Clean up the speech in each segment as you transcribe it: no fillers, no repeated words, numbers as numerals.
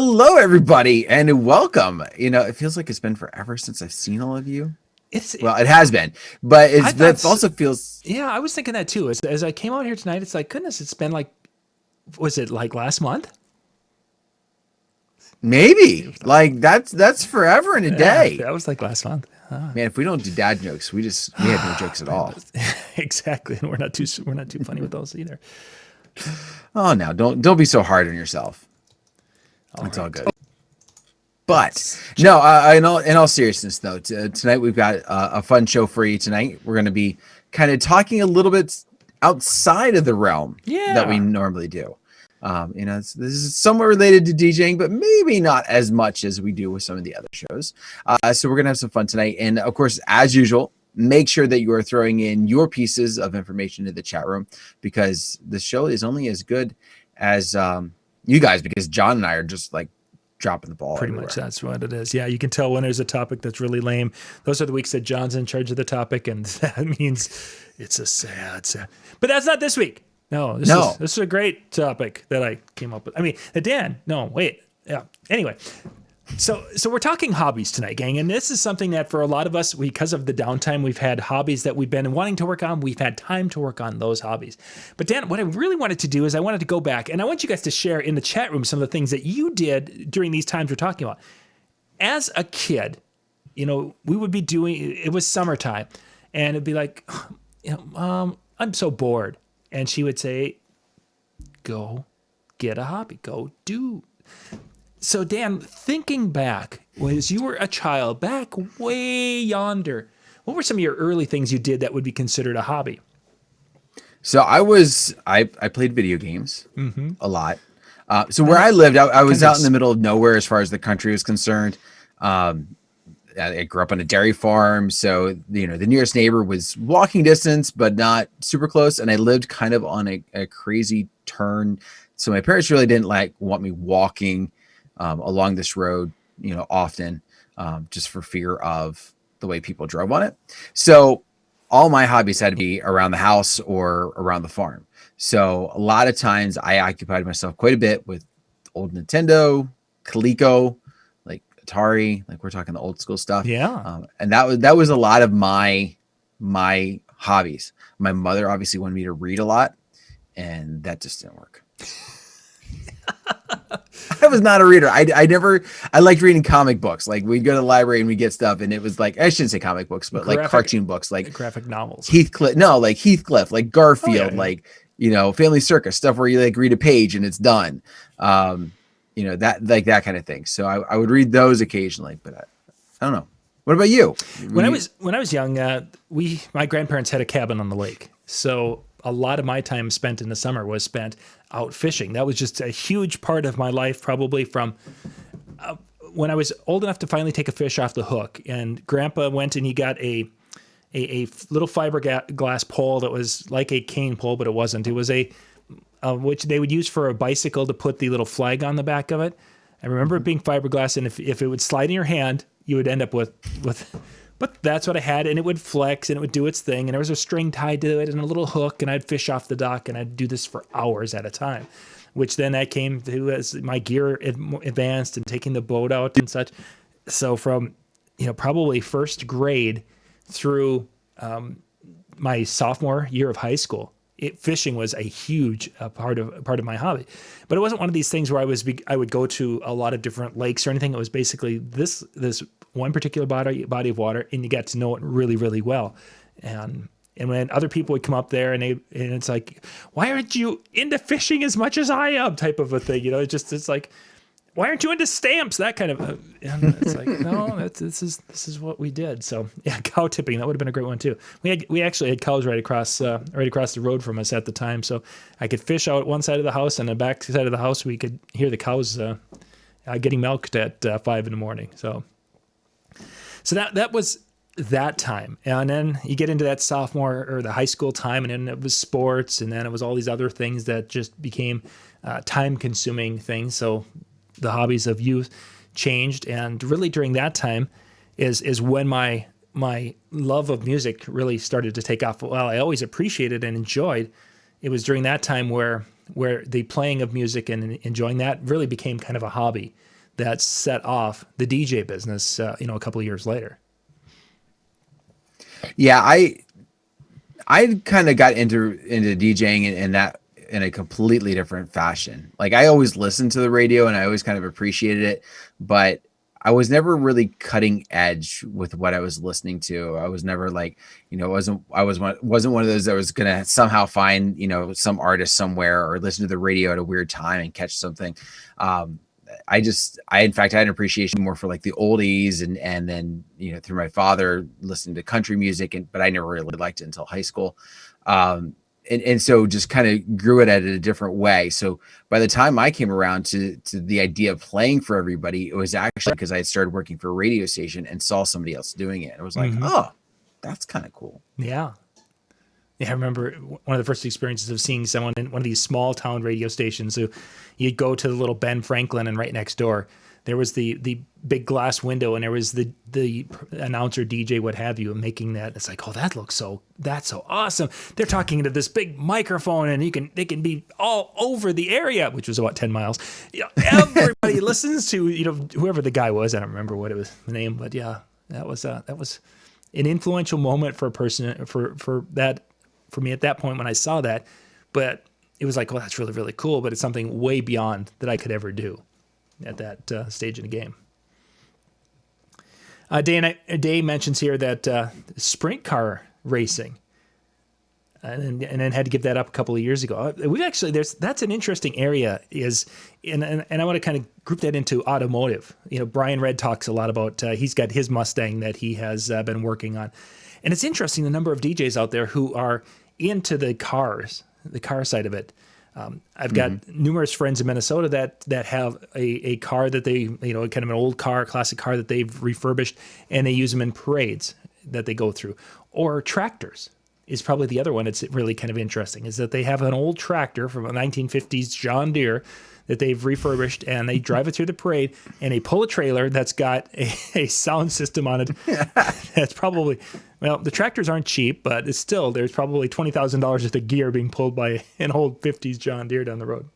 Hello, everybody, and welcome. It feels like it's been forever since I've seen all of you. Well, it has been, but it also feels. Yeah, I was thinking that too. As I came out here tonight, it's like, goodness, it's been like, was it like last month? Maybe like that's forever in a day. That was like last month. Man, if we don't do dad jokes, we have no jokes at all. Exactly, and we're not too funny with those either. Oh, now don't be so hard on yourself. It's all good. But no, in all seriousness, though, tonight we've got a fun show for you tonight. We're going to be kind of talking a little bit outside of the realm that we normally do. This is somewhat related to DJing, but maybe not as much as we do with some of the other shows. So we're going to have some fun tonight. And of course, as usual, make sure that you are throwing in your pieces of information to the chat room, because the show is only as good as you guys, because John and I are just like dropping the ball. Pretty much that's what it is. Yeah, you can tell when there's a topic that's really lame. Those are the weeks that John's in charge of the topic, and that means it's a sad. But that's not this week. No, this is a great topic that I came up with. I mean, Dan. No, wait. Yeah. Anyway, so we're talking hobbies tonight, gang, and this is something that for a lot of us, because of the downtime, we've had hobbies that we've been wanting to work on. We've had time to work on those hobbies. But Dan, what I really wanted to do is I wanted to go back, and I want you guys to share in the chat room some of the things that you did during these times we're talking about. As a kid, we would be doing. It was summertime, and it'd be like, I'm so bored. And she would say, go get a hobby, go do. So Dan, thinking back, as you were a child, back way yonder, what were some of your early things you did that would be considered a hobby? So I played video games a lot. So where I lived, I was out in the middle of nowhere as far as the country was concerned. I grew up on a dairy farm, so the nearest neighbor was walking distance, but not super close. And I lived kind of on a crazy turn, so my parents really didn't want me walking along this road, often, just for fear of the way people drove on it. So all my hobbies had to be around the house or around the farm. So a lot of times I occupied myself quite a bit with old Nintendo, Coleco, Atari, we're talking the old school stuff. Yeah. And that was a lot of my hobbies. My mother obviously wanted me to read a lot, and that just didn't work. I was not a reader. I liked reading comic books. We'd go to the library and we'd get stuff, and it was I shouldn't say comic books, but cartoon books, graphic novels. Heathcliff, Garfield, Family Circus, stuff where you read a page and it's done. That kind of thing. So I would read those occasionally, but I don't know. What about you? When I was young, my grandparents had a cabin on the lake. So a lot of my time spent in the summer was spent out fishing. That was just a huge part of my life, probably from when I was old enough to finally take a fish off the hook. And Grandpa went and he got a little fiberglass pole that was like a cane pole, but it wasn't. It was which they would use for a bicycle to put the little flag on the back of it. I remember it being fiberglass, and if it would slide in your hand, you would end up with. But that's what I had, and it would flex, and it would do its thing, and there was a string tied to it and a little hook, and I'd fish off the dock, and I'd do this for hours at a time, which then I came to as my gear advanced and taking the boat out and such. So from probably first grade through my sophomore year of high school, fishing was a huge part of my hobby. But it wasn't one of these things where I would go to a lot of different lakes or anything. It was basically this one particular body of water, and you got to know it really, really well. And when other people would come up there and it's like, why aren't you into fishing as much as I am, type of a thing, it's like, why aren't you into stamps? That kind of, and it's like, no, this is what we did. So yeah, cow tipping, that would have been a great one too. We actually had cows right across the road from us at the time, so I could fish out one side of the house, and the back side of the house we could hear the cows getting milked at 5 a.m. So that was that time, and then you get into that sophomore or the high school time, and then it was sports, and then it was all these other things that just became time-consuming things. So the hobbies of youth changed, and really during that time is when my love of music really started to take off. Well, I always appreciated and enjoyed. It was during that time where where the playing of music and enjoying that really became kind of a hobby that set off the DJ business, a couple of years later. Yeah, I kind of got into DJing in that in a completely different fashion. Like I always listened to the radio and I always kind of appreciated it, but I was never really cutting edge with what I was listening to. I was never like, wasn't one of those that was gonna somehow find some artist somewhere or listen to the radio at a weird time and catch something. In fact, I had an appreciation more for like the oldies and then, through my father listening to country music, but I never really liked it until high school. And so just kind of grew it at a different way. So by the time I came around to the idea of playing for everybody, it was actually because I had started working for a radio station and saw somebody else doing it. It was like, oh, that's kind of cool. Yeah. Yeah, I remember one of the first experiences of seeing someone in one of these small town radio stations. So you'd go to the little Ben Franklin, and right next door, there was the big glass window, and there was the announcer, DJ, what have you, making that. It's like, oh, that's so awesome. They're talking into this big microphone, and they can be all over the area, which was about 10 miles. Everybody listens to whoever the guy was. I don't remember what it was the name, but yeah, that was an influential moment for a person for that. For me at that point when I saw that, but it was like, well, that's really, really cool, but it's something way beyond that I could ever do at that stage in the game. Dave mentions here that sprint car racing, and then had to give that up a couple of years ago. We actually, that's an interesting area and I want to kind of group that into automotive. Brian Red talks a lot about, he's got his Mustang that he has been working on. And it's interesting the number of DJs out there who are into the car side of it. I've got numerous friends in Minnesota that have a car that they, kind of an old car, classic car that they've refurbished, and they use them in parades that they go through. Or tractors is probably the other one. It's really kind of interesting is that they have an old tractor from a 1950s John Deere that they've refurbished, and they drive it through the parade, and they pull a trailer that's got a sound system on it. That's probably, well, the tractors aren't cheap, but it's still, there's probably $20,000 worth of gear being pulled by an old 50s John Deere down the road.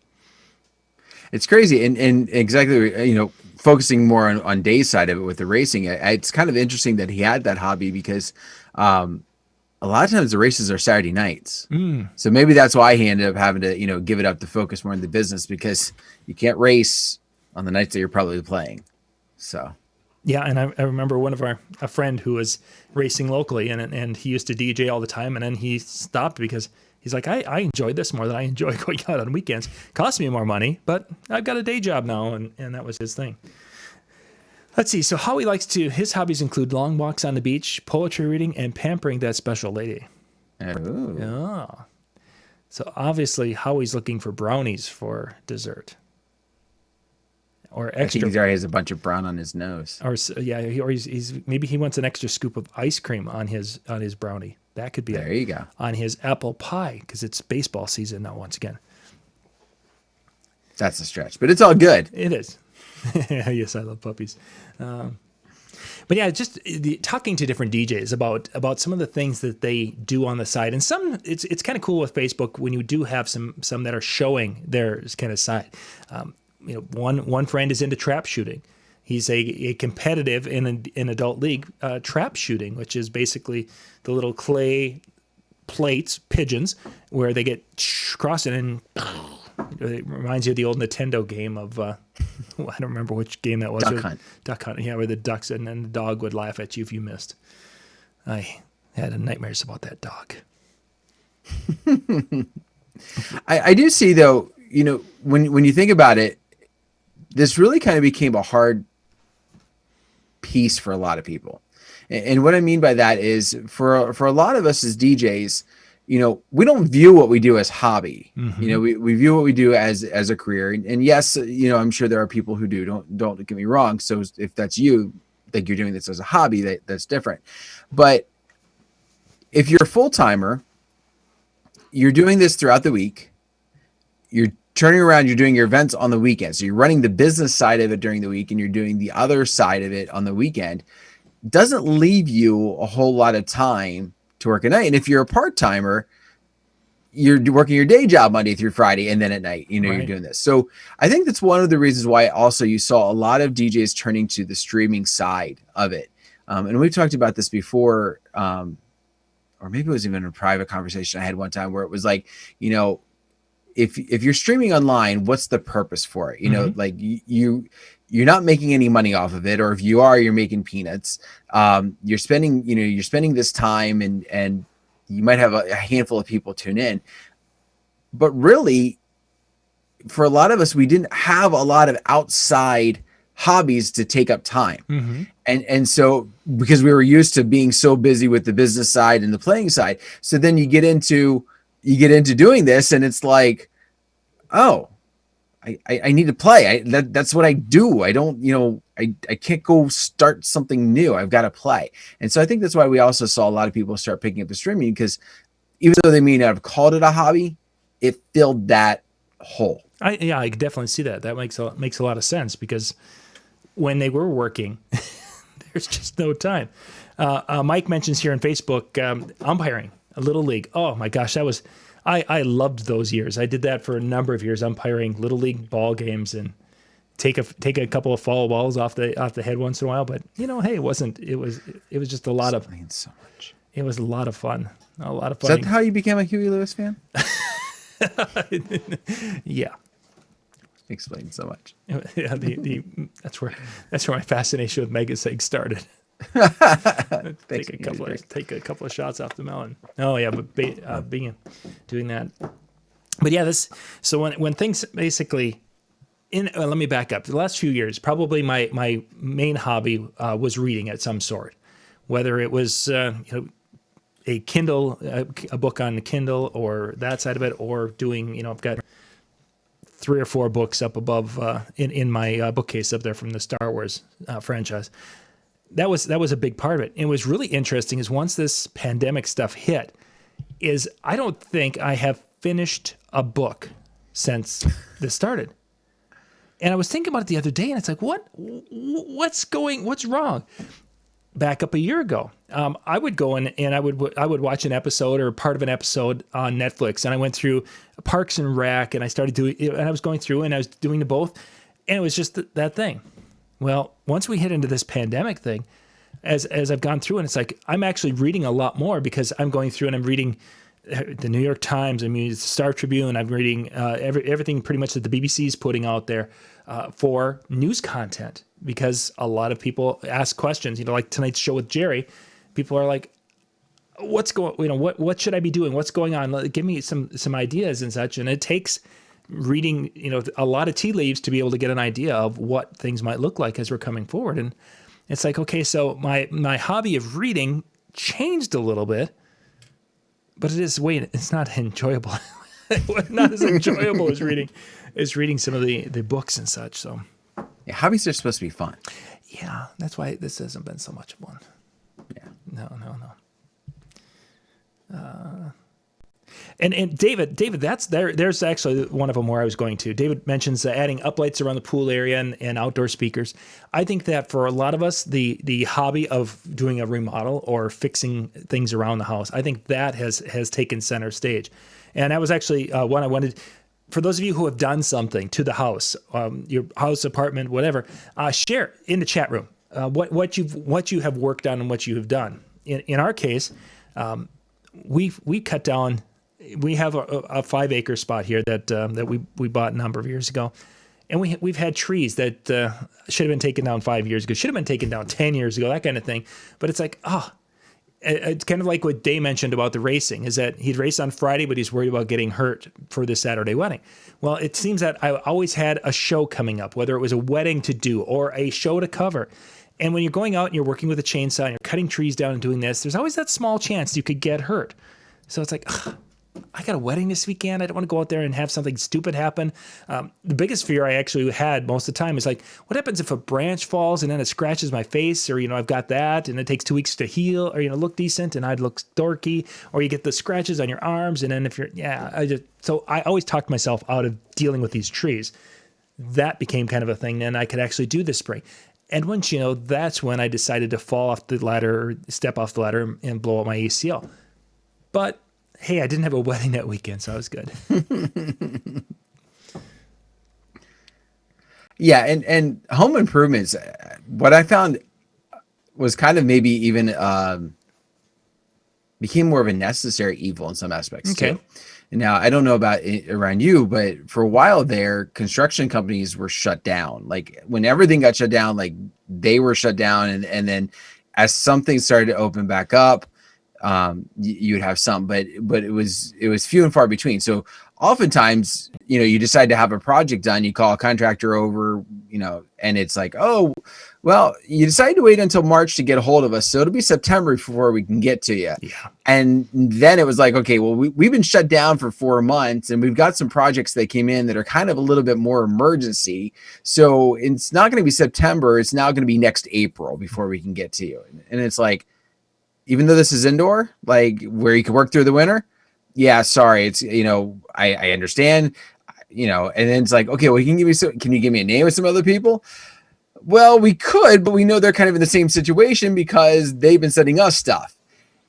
It's crazy. And exactly, focusing more on Dave's side of it with the racing, it's kind of interesting that he had that hobby because a lot of times the races are Saturday nights. So maybe that's why he ended up having to, give it up to focus more on the business because you can't race on the nights that you're probably playing. So. Yeah. And I remember a friend who was racing locally and he used to DJ all the time. And then he stopped because he's like, I enjoyed this more than I enjoy going out on weekends. Cost me more money, but I've got a day job now. And that was his thing. Let's see. So his hobbies include long walks on the beach, poetry reading, and pampering that special lady. Oh. Yeah. So obviously Howie's looking for brownies for dessert. Or extra. I think he already has a bunch of brown on his nose. Or he's maybe he wants an extra scoop of ice cream on his brownie. That could be there. You go. On his apple pie because it's baseball season now once again. That's a stretch, but it's all good. It is. Yes, I love puppies. But yeah, just talking to different DJs about some of the things that they do on the side, and some it's kind of cool with Facebook when you do have some that are showing their kind of side. One friend is into trap shooting. He's a competitive in an adult league trap shooting, which is basically the little clay plates, pigeons, where they get crossed and it reminds you of the old Nintendo game of I don't remember which game that was. Duck Hunt. Yeah, where the ducks and then the dog would laugh at you if you missed. I had nightmares about that dog. I do see though, when you think about it, this really kind of became a hard piece for a lot of people. And what I mean by that is for a lot of us as DJs, we don't view what we do as hobby. We view what we do as a career. And yes, I'm sure there are people who do. Don't get me wrong. So if that's you, think you're doing this as a hobby, that's different. But if you're a full-timer, you're doing this throughout the week. You're turning around, you're doing your events on the weekend. So you're running the business side of it during the week and you're doing the other side of it on the weekend. Doesn't leave you a whole lot of time to work at night. And if you're a part-timer, you're working your day job Monday through Friday, and then at night, you're Right. doing this. So I think that's one of the reasons why also you saw a lot of DJs turning to the streaming side of it. And we've talked about this before, or maybe it was even a private conversation I had one time where it was like, if you're streaming online, what's the purpose for it? Like you're not making any money off of it, or if you are, you're making peanuts. You're spending this time, and you might have a handful of people tune in, but really, for a lot of us, we didn't have a lot of outside hobbies to take up time. And so because we were used to being so busy with the business side and the playing side, so then you get into doing this, and it's like, oh, I need to play. That's what I do. I don't, I can't go start something new. I've got to play. And so I think that's why we also saw a lot of people start picking up the streaming, because even though they may not have called it a hobby, it filled that hole. I could definitely see that. That makes a lot of sense, because when they were working, there's just no time. Mike mentions here on Facebook, umpiring, a little league. Oh my gosh, I loved those years. I did that for a number of years, umpiring little league ball games, and take a couple of foul balls off the head once in a while. But hey, it was just a lot of so much. It was a lot of fun. A lot of fun. Is that how you became a Huey Lewis fan? Yeah. Explains so much. Yeah, that's where my fascination with Mega Sig started. Take a couple of shots off the melon. Oh yeah, but doing that. But yeah, so when things basically let me back up. The last few years, probably my main hobby was reading at some sort, whether it was a Kindle, a book on the Kindle, or that side of it, or doing I've got 3 or 4 books up above in my bookcase up there from the Star Wars franchise. That was a big part of it. And it was really interesting is once this pandemic stuff hit, is I don't think I have finished a book since this started. And I was thinking about it the other day, and it's like, what's wrong? Back up a year ago, I would go in and I would watch an episode or part of an episode on Netflix, and I went through Parks and Rec, and I started doing, and I was going through and I was doing the both, and it was just that thing. Well, once we hit into this pandemic thing, as I've gone through, and it's like I'm actually reading a lot more, because I'm going through and I'm reading the New York Times, the Star Tribune. I'm reading everything pretty much that the BBC is putting out there for news content, because a lot of people ask questions. Like tonight's show with Jerry, people are like, "What's going? What should I be doing? What's going on? Give me some ideas and such." And it takes reading, a lot of tea leaves to be able to get an idea of what things might look like as we're coming forward. And it's like, okay, so my hobby of reading changed a little bit, but it's not enjoyable. Not as enjoyable as reading some of the books and such. So yeah, hobbies are supposed to be fun. Yeah, that's why this hasn't been so much fun. Yeah. No. And David, there's actually one of them where I was going to. David mentions adding uplights around the pool area and outdoor speakers. I think that for a lot of us, the hobby of doing a remodel or fixing things around the house, I think that has taken center stage. And that was actually one I wanted. For those of you who have done something to the house, your house, apartment, whatever, share in the chat room what you have worked on and what you have done. In our case, we cut down. We have a 5-acre spot here that we bought a number of years ago, and we've had trees that should have been taken down 5 years ago, should have been taken down 10 years ago, that kind of thing. But it's like, it's kind of like what Day mentioned about the racing, is that he'd race on Friday, but he's worried about getting hurt for the Saturday wedding. Well, it seems that I always had a show coming up, whether it was a wedding to do or a show to cover. And when you're going out and you're working with a chainsaw and you're cutting trees down and doing this, there's always that small chance you could get hurt. So it's like, I got a wedding this weekend. I don't want to go out there and have something stupid happen. The biggest fear I actually had most of the time is like, what happens if a branch falls and then it scratches my face, or, I've got that and it takes 2 weeks to heal, or, look decent and I'd look dorky, or you get the scratches on your arms. And then if so I always talked myself out of dealing with these trees. That became kind of a thing. Then I could actually do this spring. And once, that's when I decided to fall off the ladder, or step off the ladder and blow out my ACL. But hey, I didn't have a wedding that weekend, so I was good. Yeah, and home improvements. What I found was kind of maybe even became more of a necessary evil in some aspects Okay. too. And now I don't know about around you, but for a while there, construction companies were shut down. Like when everything got shut down, like they were shut down, and then as something started to open back up, you would have some, but it was few and far between. So oftentimes, you decide to have a project done, you call a contractor over, and it's like, oh, well, you decided to wait until March to get a hold of us, so it'll be September before we can get to you. Yeah. And then it was like, okay, well, we've been shut down for 4 months, and we've got some projects that came in that are kind of a little bit more emergency. So it's not going to be September. It's now going to be next April before we can get to you. And it's like, even though this is indoor, like where you can work through the winter, yeah, sorry, it's I understand, and then it's like, okay, well, can you give me a name of some other people? Well, we could, but we know they're kind of in the same situation because they've been sending us stuff.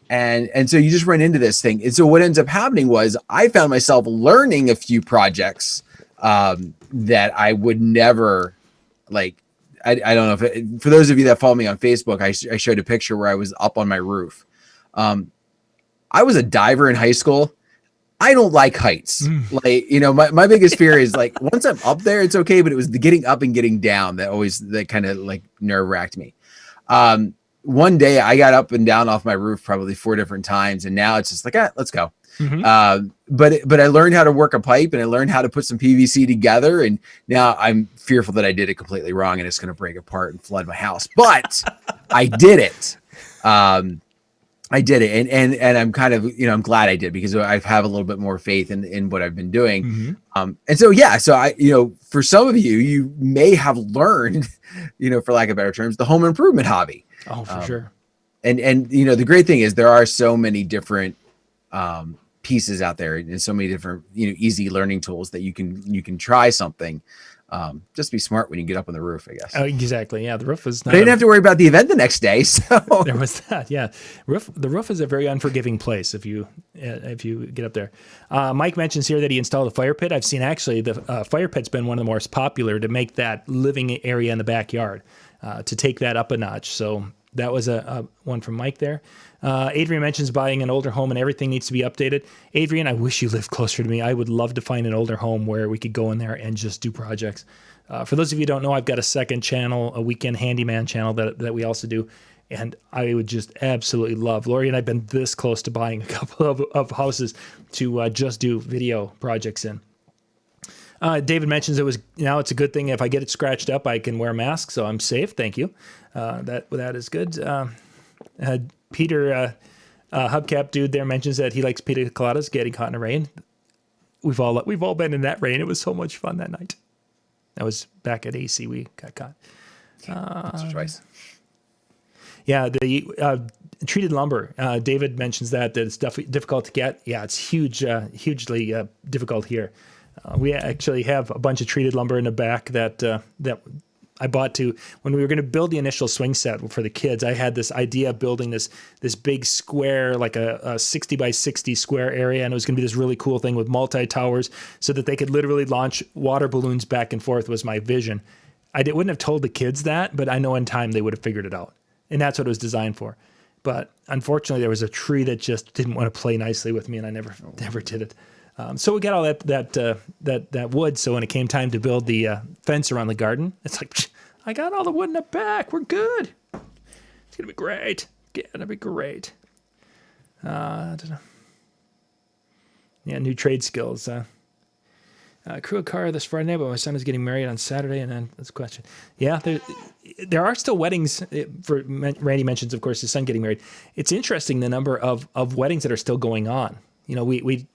And so you just run into this thing. And so what ends up happening was I found myself learning a few projects that I would never like. I don't know if for those of you that follow me on Facebook, I showed a picture where I was up on my roof. I was a diver in high school. I don't like heights. Like, my biggest fear is like once I'm up there, it's okay. But it was the getting up and getting down that kind of like nerve wracked me. One day I got up and down off my roof probably 4 different times. And now it's just like, let's go. But I learned how to work a pipe and I learned how to put some PVC together. And now I'm fearful that I did it completely wrong and it's going to break apart and flood my house. But I did it. I did it. And I'm kind of, I'm glad I did because I have a little bit more faith in what I've been doing. And so, yeah, so I, for some of you may have learned, for lack of better terms, the home improvement hobby. Oh, for sure. And the great thing is there are so many different pieces out there and so many different, easy learning tools that you can try something. Just be smart when you get up on the roof, I guess. Oh, exactly. Yeah. The roof is not. But I didn't have to worry about the event the next day. So there was that. Yeah. The roof is a very unforgiving place if you get up there. Mike mentions here that he installed a fire pit. I've seen actually the fire pit's been one of the most popular to make that living area in the backyard, to take that up a notch. So that was a one from Mike there. Adrian mentions buying an older home and everything needs to be updated. Adrian, I wish you lived closer to me. I would love to find an older home where we could go in there and just do projects. For those of you who don't know, I've got a second channel, a weekend handyman channel that we also do. And I would just absolutely love. Lori and I have been this close to buying a couple of houses to just do video projects in. David mentions it's a good thing if I get it scratched up, I can wear a mask, so I'm safe. Thank you. That is good. Peter, Hubcap dude there mentions that he likes pina coladas, getting caught in the rain. We've all been in that rain. It was so much fun that night. That was back at AC. We got caught. once or twice. Yeah, the treated lumber. David mentions that it's difficult to get. Yeah, it's hugely difficult here. We actually have a bunch of treated lumber in the back that I bought when we were going to build the initial swing set for the kids. I had this idea of building this big square, like a 60 by 60 square area. And it was going to be this really cool thing with multi-towers so that they could literally launch water balloons back and forth was my vision. Wouldn't have told the kids that, but I know in time they would have figured it out. And that's what it was designed for. But unfortunately, there was a tree that just didn't want to play nicely with me, and I never did it. So we got all that wood. So when it came time to build the fence around the garden, it's like, I got all the wood in the back. We're good. It's gonna be great. Yeah, it'll be great. I don't know. Yeah, new trade skills. Crew a car this Friday, but my son is getting married on Saturday, and then that's a question. Yeah, there are still weddings. Randy mentions, of course, his son getting married. It's interesting the number of weddings that are still going on. We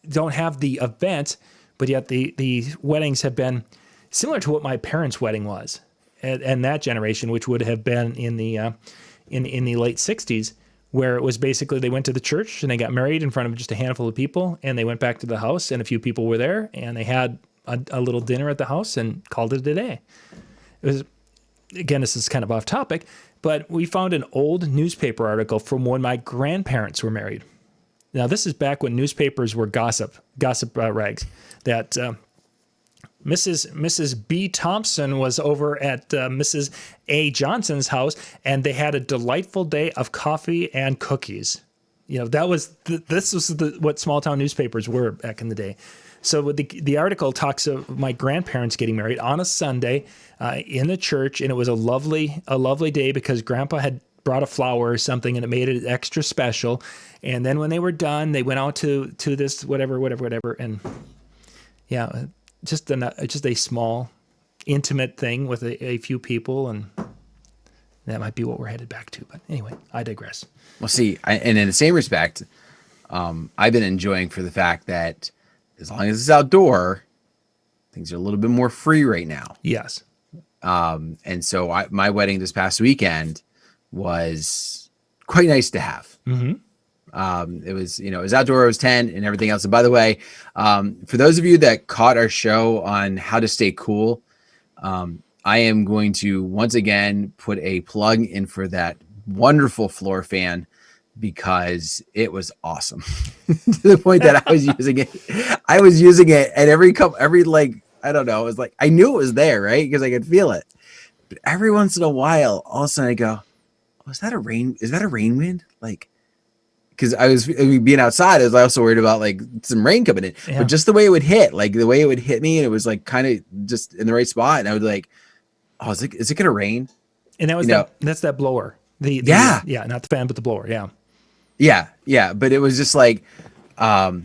don't have the event, but yet the weddings have been similar to what my parents' wedding was, and that generation, which would have been in the late 60s, where it was basically they went to the church and they got married in front of just a handful of people, and they went back to the house and a few people were there, and they had a little dinner at the house and called it a day. It was, again, this is kind of off topic, but we found an old newspaper article from when my grandparents were married. Now, this is back when newspapers were gossip rags. That Mrs. B. Thompson was over at Mrs. A. Johnson's house, and they had a delightful day of coffee and cookies. That was what small town newspapers were back in the day. So the article talks of my grandparents getting married on a Sunday in the church, and it was a lovely day because Grandpa had brought a flower or something, and it made it extra special. And then when they were done, they went out to this whatever, and yeah, just a small, intimate thing with a few people, and that might be what we're headed back to. But anyway, I digress. Well, see, and in the same respect, I've been enjoying for the fact that as long as it's outdoor, things are a little bit more free right now. Yes. And so my wedding this past weekend was quite nice to have. Mm-hmm. It was outdoor, it was tent and everything else. And by the way, for those of you that caught our show on how to stay cool, I am going to once again put a plug in for that wonderful floor fan because it was awesome to the point that I was using it and every I don't know, it was like, I knew it was there, right? Because I could feel it. But every once in a while, all of a sudden I go, oh, is that a rain wind? Like, because being outside, I was also worried about like some rain coming in, but just the way it would hit me, and it was like kind of just in the right spot. And I would like, oh, is it going to rain? And that was that's that blower. Not the fan, but the blower. Yeah. Yeah. But it was just like, it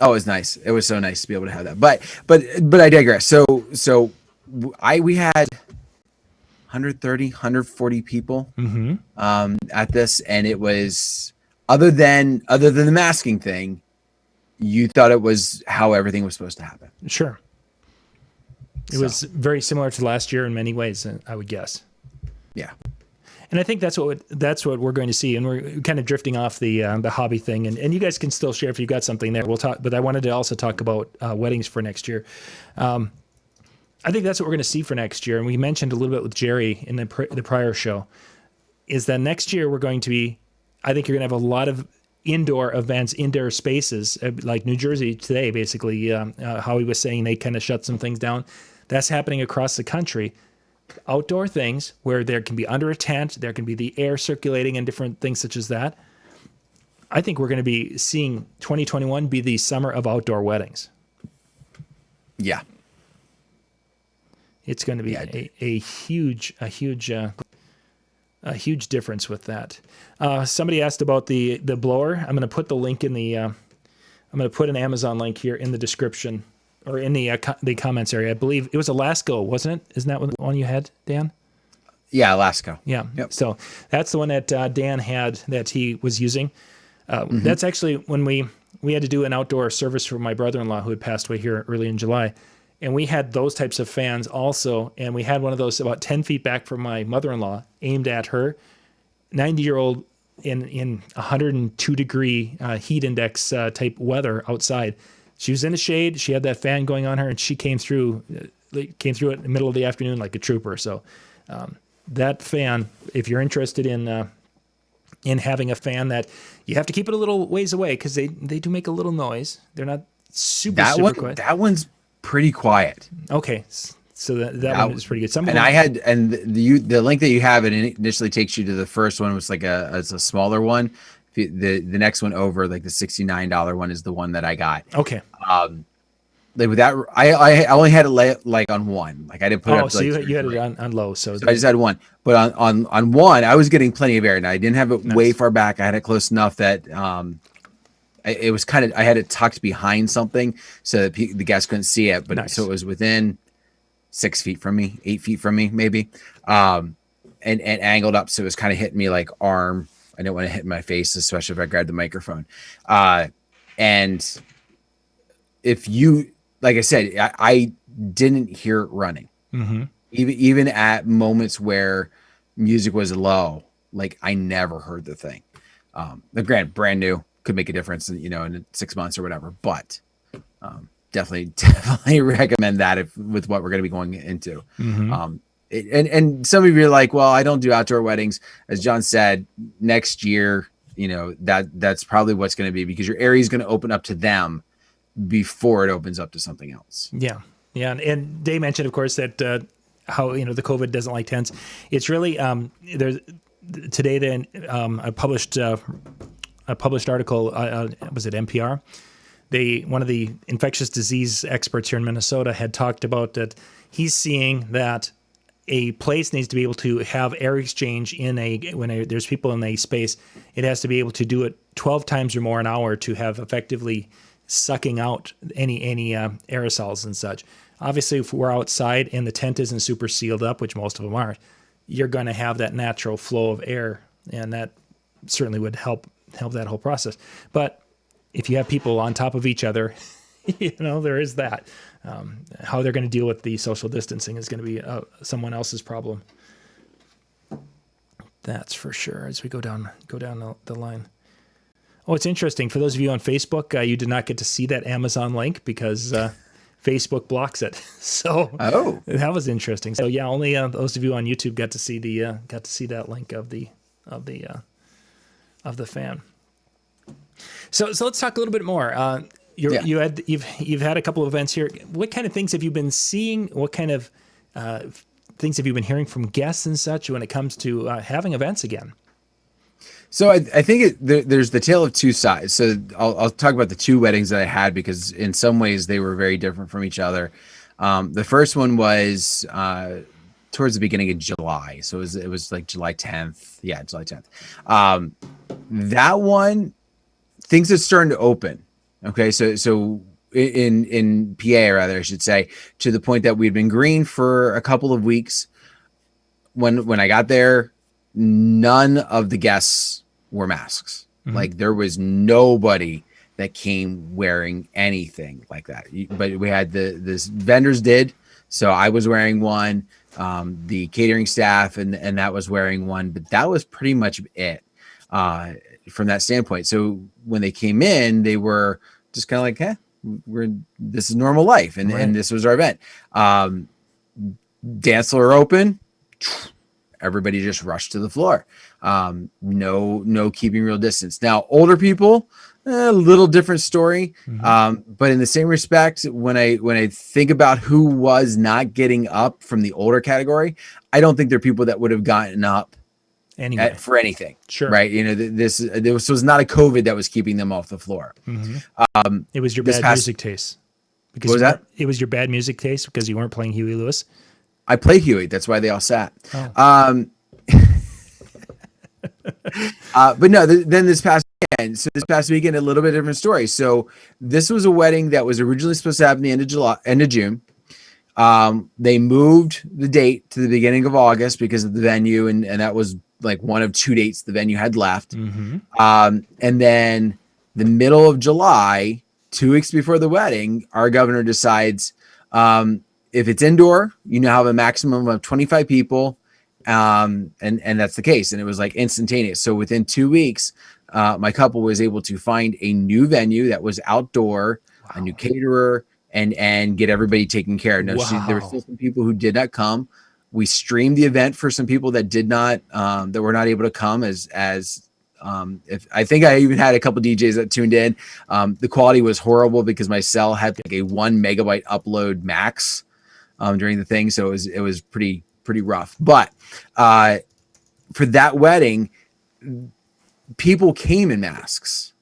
was nice. It was so nice to be able to have that. But I digress. So we had 130, 140 people at this, and it was other than the masking thing, you thought it was how everything was supposed to happen. Sure. It was very similar to last year in many ways, I would guess. Yeah. And I think that's what we're going to see. And we're kind of drifting off the hobby thing. And you guys can still share if you've got something there. We'll talk. But I wanted to also talk about weddings for next year. I think that's what we're going to see for next year. And we mentioned a little bit with Jerry in the prior show, is that next year we're going to be, I think you're going to have a lot of indoor events, indoor spaces, like New Jersey today, basically. Howie was saying they kind of shut some things down. That's happening across the country. Outdoor things where there can be under a tent, there can be the air circulating and different things such as that. I think we're going to be seeing 2021 be the summer of outdoor weddings. Yeah. It's going to be a huge difference with that. Somebody asked about the blower. I'm going to put the link in I'm going to put an Amazon link here in the description or in the comments area. I believe it was a Lasco, wasn't it? Isn't that the one you had, Dan? Yeah, Lasco. Yeah. Yep. So that's the one that Dan had that he was using. That's actually when we had to do an outdoor service for my brother-in-law who had passed away here early in July. And we had those types of fans also. And we had one of those about 10 feet back from my mother-in-law aimed at her, 90-year-old in 102 degree heat index type weather outside. She was in the shade. She had that fan going on her, and she came through it in the middle of the afternoon like a trooper. So that fan, if you're interested in having a fan that you have to keep it a little ways away because they do make a little noise. They're not super quiet. That one's pretty quiet. Okay. So that one is pretty good. The link that you have, it initially takes you to the first one, was like a smaller one. The next one over, like the $69 one, is the one that I got. Okay. Like with that, I only had it like on one. Like I didn't put it up. So you had it on low. So I just had one. But on one, I was getting plenty of air, and I didn't have it way far back. I had it close enough that it was kind of, I had it tucked behind something so that the guests couldn't see it. But so it was within 6 feet from me, 8 feet from me, maybe, and angled up, so it was kind of hitting me like arm. I didn't want to hit my face, especially if I grabbed the microphone. And if you, like I said, I didn't hear it running. Mm-hmm. Even at moments where music was low, like I never heard the thing. Brand new, could make a difference, in 6 months or whatever. But definitely recommend that with what we're going to be going into. Mm-hmm. And some of you are like, well, I don't do outdoor weddings. As John said, next year, that's probably what's going to be, because your area is going to open up to them before it opens up to something else. Yeah. Yeah. And Dave mentioned, of course, that how, the COVID doesn't like tents. It's really, there's today, then a published article, was it NPR? One of the infectious disease experts here in Minnesota had talked about that he's seeing that a place needs to be able to have air exchange when there's people in a space. It has to be able to do it 12 times or more an hour to have effectively sucking out any aerosols and such. Obviously, if we're outside and the tent isn't super sealed up, which most of them aren't, you're going to have that natural flow of air, and that certainly would help that whole process. But if you have people on top of each other, there is that. How they're going to deal with the social distancing is going to be someone else's problem. That's for sure. As we go down the line. Oh, it's interesting. For those of you on Facebook, you did not get to see that Amazon link because Facebook blocks it. So that was interesting. So yeah, only those of you on YouTube got to see that link of the fan. So let's talk a little bit more. You've had a couple of events here. What kind of things have you been seeing? What kind of things have you been hearing from guests and such when it comes to having events again? So I think there's the tale of two sides. So I'll talk about the two weddings that I had, because in some ways they were very different from each other. The first one was towards the beginning of July. So it was like July 10th. Yeah, July 10th. That one, things are starting to open. Okay, so in PA, rather, I should say, to the point that we'd been green for a couple of weeks. When I got there, none of the guests were masks. Mm-hmm. Like, there was nobody that came wearing anything like that. But we had the vendors did. So I was wearing one, the catering staff, and that was wearing one, but that was pretty much it from that standpoint. So when they came in, they were just kind of like, this is normal life. And this was our event. Dance floor open. Everybody just rushed to the floor. No keeping real distance. Now, older people, a little different story. Mm-hmm. But in the same respect, when I think about who was not getting up from the older category, I don't think there are people that would have gotten up for anything. Sure. Right. This was not a COVID that was keeping them off the floor. Mm-hmm. It was your bad music taste. What was that? It was your bad music taste because you weren't playing Huey Lewis. I played Huey. That's why they all sat. Oh. But no, then this past weekend, a little bit different story. So this was a wedding that was originally supposed to happen the end of June. They moved the date to the beginning of August because of the venue, and that was like one of two dates the venue had left. Mm-hmm. And then the middle of July, 2 weeks before the wedding, our governor decides, if it's indoor, have a maximum of 25 people. And that's the case. And it was like instantaneous. So within 2 weeks, my couple was able to find a new venue that was outdoor, a new caterer, and get everybody taken care of. Now, there were still some people who did not come. We streamed the event for some people that did not, that were not able to come if I think I even had a couple DJs that tuned in. The quality was horrible because my cell had like a 1 megabyte upload max during the thing. So it was pretty rough. But for that wedding, people came in masks,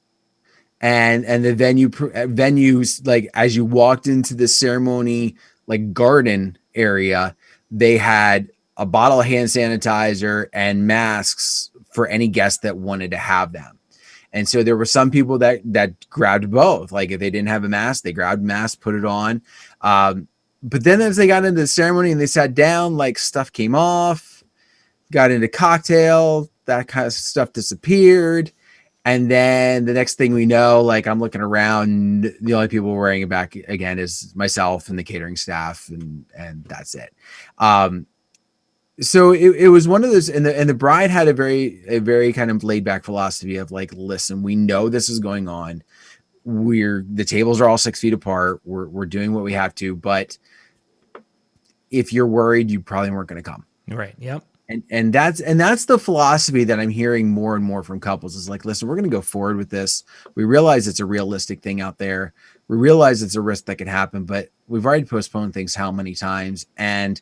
and the venues, like, as you walked into the ceremony, like, garden area, they had a bottle of hand sanitizer and masks for any guest that wanted to have them. And so there were some people that grabbed both. Like, if they didn't have a mask, they grabbed a mask, put it on. But then as they got into the ceremony and they sat down, like, stuff came off, got into cocktail, that kind of stuff disappeared. And then the next thing we know, like, I'm looking around, the only people wearing it back again is myself and the catering staff, and that's it. So it was one of those, and the bride had a very kind of laid back philosophy of like, listen, we know this is going on. The tables are all 6 feet apart. We're doing what we have to, but if you're worried, you probably weren't going to come. Right. Yep. And that's the philosophy that I'm hearing more and more from couples is like, listen, we're going to go forward with this. We realize it's a realistic thing out there. We realize it's a risk that could happen, but we've already postponed things how many times. And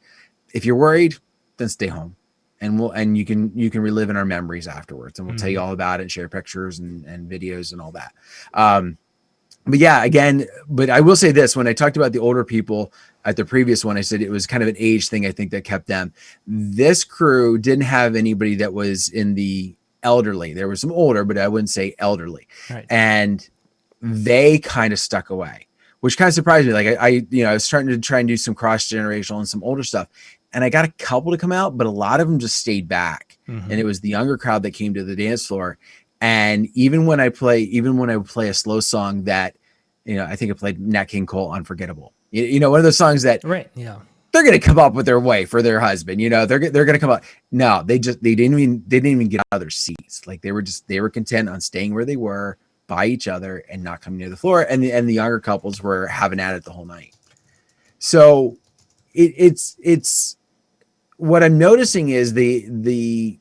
if you're worried, then stay home. And you can relive in our memories afterwards, and we'll tell you all about it and share pictures and videos and all that. But yeah, again, but I will say this, when I talked about the older people at the previous one, I said it was kind of an age thing, I think, that kept them. This crew didn't have anybody that was in the elderly. There was some older, but I wouldn't say elderly. Right. And they kind of stuck away, which kind of surprised me. Like I was starting to try and do some cross-generational and some older stuff. And I got a couple to come out, but a lot of them just stayed back. And it was the younger crowd that came to the dance floor. And even when I would play a slow song that, I think I played Nat King Cole, Unforgettable. One of those songs that Right. Yeah. they're going to come up with their wife or their husband, they're going to come up. No, they didn't even get out of their seats. Like they were content on staying where they were by each other and not coming near the floor. And the younger couples were having at it the whole night. So it's what I'm noticing is the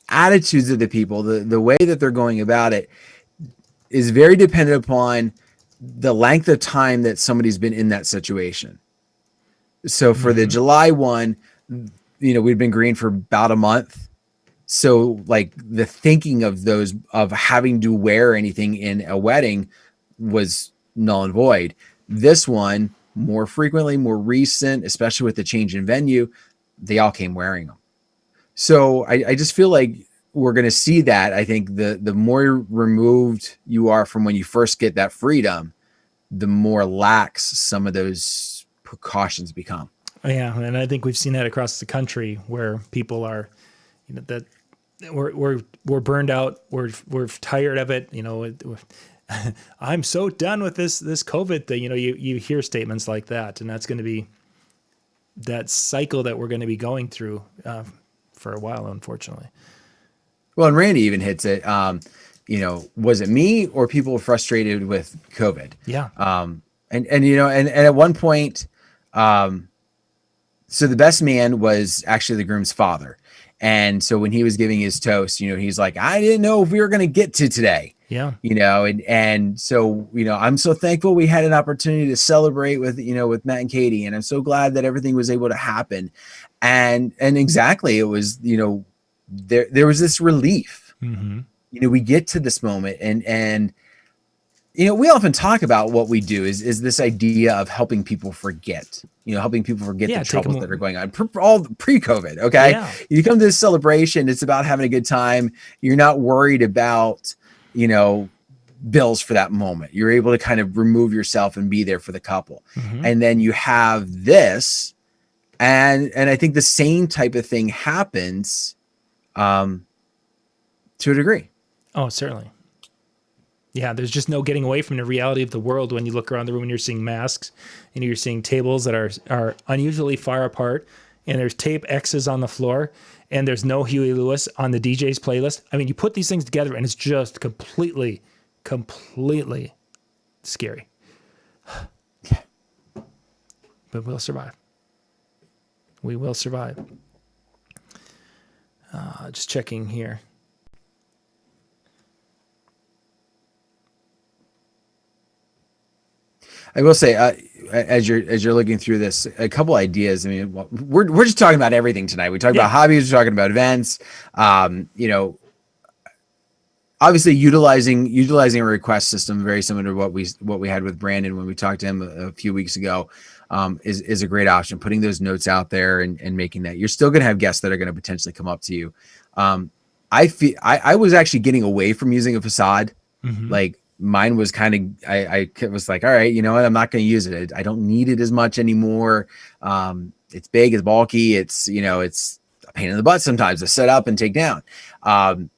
attitudes of the people, the way that they're going about it is very dependent upon the length of time that somebody's been in that situation. So for the July one, we'd been green for about a month. So like the thinking of having to wear anything in a wedding was null and void. This one, more frequently, more recent, especially with the change in venue, they all came wearing them. So I just feel like we're going to see that. I think the more removed you are from when you first get that freedom, the more lax some of those precautions become. Yeah, and I think we've seen that across the country where people are, that we're burned out. We're tired of it. I'm so done with this COVID thing. You hear statements like that, and that's going to be that cycle that we're going to be going through for a while, unfortunately. Well, and Randy even hits it. Was it me or people were frustrated with COVID? Yeah. And at one point, so the best man was actually the groom's father. And so when he was giving his toast, he's like, I didn't know if we were going to get to today. Yeah. And so, I'm so thankful we had an opportunity to celebrate with Matt and Katie. And I'm so glad that everything was able to happen. And exactly, it was, there was this relief. We get to this moment and we often talk about what we do is this idea of helping people forget, helping people forget the troubles that are going on all pre-COVID. Okay. Yeah. You come to this celebration, it's about having a good time. You're not worried about, bills for that moment. You're able to kind of remove yourself and be there for the couple. And then you have this, and I think the same type of thing happens, to a degree. Oh, certainly. Yeah, there's just no getting away from the reality of the world when you look around the room and you're seeing masks and you're seeing tables that are unusually far apart, and there's tape X's on the floor, and there's no Huey Lewis on the DJ's playlist. I mean, you put these things together and it's just completely scary. But we'll survive. We will survive. Just checking here. I will say, as you're looking through this, a couple ideas. I mean, we're just talking about everything tonight. We talked about hobbies. We're talking about events. Obviously utilizing a request system very similar to what we had with Brandon when we talked to him a few weeks ago, is a great option. Putting those notes out there and making that. You're still going to have guests that are going to potentially come up to you. I was actually getting away from using a facade, like. Mine was kind of, I was like, all right, you know what? I'm not going to use it. I don't need it as much anymore. It's big, it's bulky. It's, it's a pain in the butt sometimes to set up and take down. I'm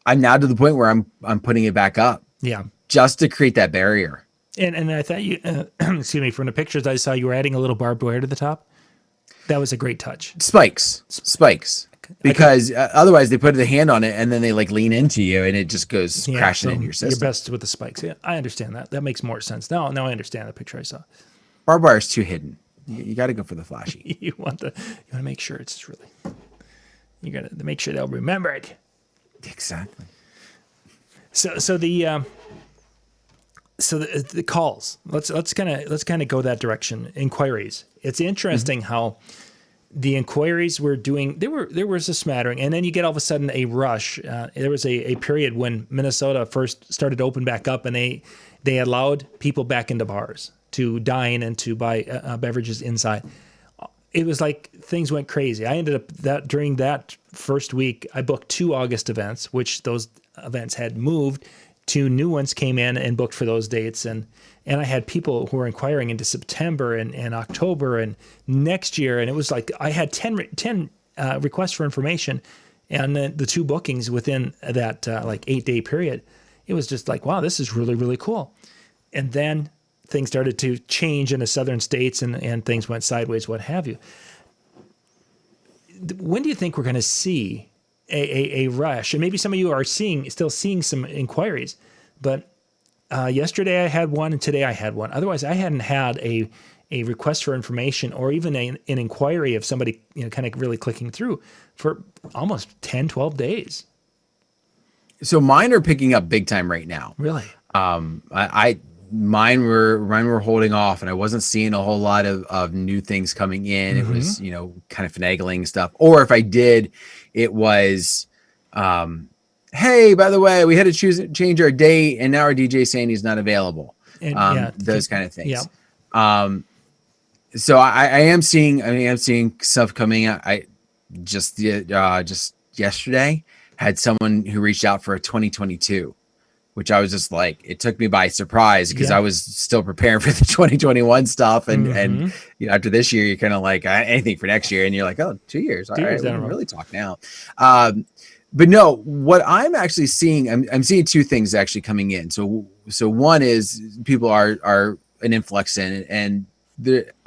now to the point where I'm putting it back up. Yeah. Just to create that barrier. And I thought you, excuse me, from the pictures I saw, you were adding a little barbed wire to the top. That was a great touch. Spikes. Because otherwise they put the hand on it and then they lean into you and it just goes crashing into your system. You're best with the spikes. Yeah, I understand that. That makes more sense. Now I understand the picture I saw. Barbed wire is too hidden. You got to go for the flashy. You want to make sure it's really. You got to make sure they'll remember it. Exactly. So the calls. Let's kind of go that direction. Inquiries. It's interesting how the inquiries we're doing. There was a smattering, and then you get all of a sudden a rush. There was a period when Minnesota first started to open back up, and they allowed people back into bars to dine and to buy beverages inside. It was like things went crazy. I ended up during that first week, I booked 2 August events, which those events had moved. 2 new ones came in and booked for those dates. And I had people who were inquiring into September and October and next year. And it was like I had 10 requests for information, and the 2 bookings within that 8-day period. It was just like, wow, this is really, really cool. And then things started to change in the southern states and things went sideways, what have you. When do you think we're going to see a rush? And maybe some of you are still seeing some inquiries, but yesterday I had one and today I had one. Otherwise, I hadn't had a request for information or even an inquiry of somebody kind of really clicking through for almost 10, 12 days. So mine are picking up big time right now. Really? Mine were holding off, and I wasn't seeing a whole lot of new things coming in. It was, kind of finagling stuff. Or if I did, it was, hey, by the way, we had to change our date, and now our DJ is saying he's not available. And, those kind of things. Yeah. So I am seeing stuff coming out. I just yesterday had someone who reached out for a 2022. Which I was just like, it took me by surprise because I was still preparing for the 2021 stuff. And after this year, you're kind of like, anything for next year. And you're like, oh, 2 years. All right, we can really talk now. But no, what I'm actually seeing, I'm seeing 2 things actually coming in. So one is people are an influx in, and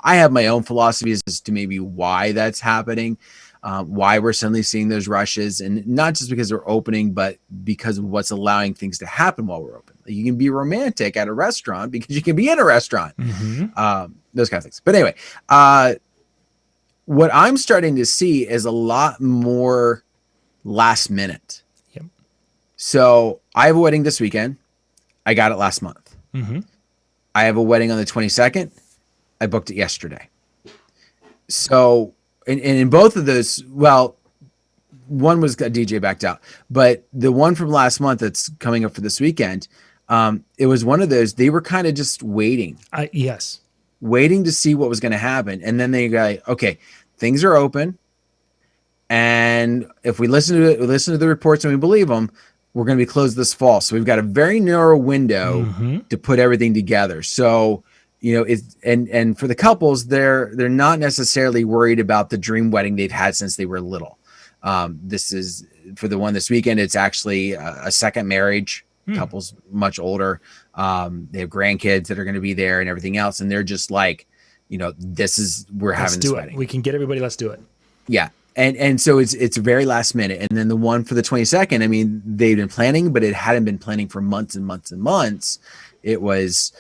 I have my own philosophies as to maybe why that's happening. Why we're suddenly seeing those rushes, and not just because we're opening, but because of what's allowing things to happen while we're open. Like you can be romantic at a restaurant because you can be in a restaurant, those kind of things. But anyway, what I'm starting to see is a lot more last minute. Yep. So I have a wedding this weekend. I got it last month. I have a wedding on the 22nd. I booked it yesterday. So, and in both of those, well, one was a DJ backed out, but the one from last month that's coming up for this weekend, it was one of those, they were kind of just waiting. Yes. Waiting to see what was going to happen. And then they go, okay, things are open. And if we listen to the reports and we believe them, we're going to be closed this fall. So we've got a very narrow window to put everything together. So, it's, and for the couples, they're not necessarily worried about the dream wedding they've had since they were little. This is for the one this weekend. It's actually a second marriage. Couples much older. They have grandkids that are going to be there and everything else. And they're just like, we're having this wedding. We can get everybody. Let's do it. Yeah. And so it's very last minute. And then the one for the 22nd, I mean, they've been planning, but it hadn't been planning for months and months and months. It was,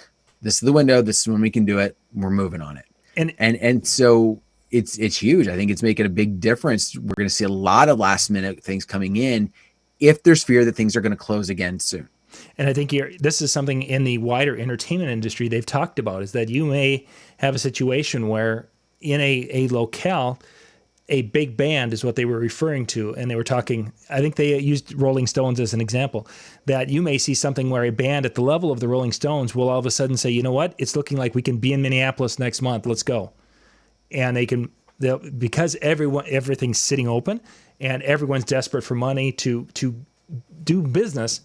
this is the window. This is when we can do it. We're moving on it. And so it's huge. I think it's making a big difference. We're going to see a lot of last minute things coming in if there's fear that things are going to close again soon. And I think this is something in the wider entertainment industry they've talked about, is that you may have a situation where in a locale, a big band is what they were referring to. And they were talking, I think they used Rolling Stones as an example, that you may see something where a band at the level of the Rolling Stones will all of a sudden say, you know what, it's looking like we can be in Minneapolis next month. Let's go. And because everything's sitting open and everyone's desperate for money to do business,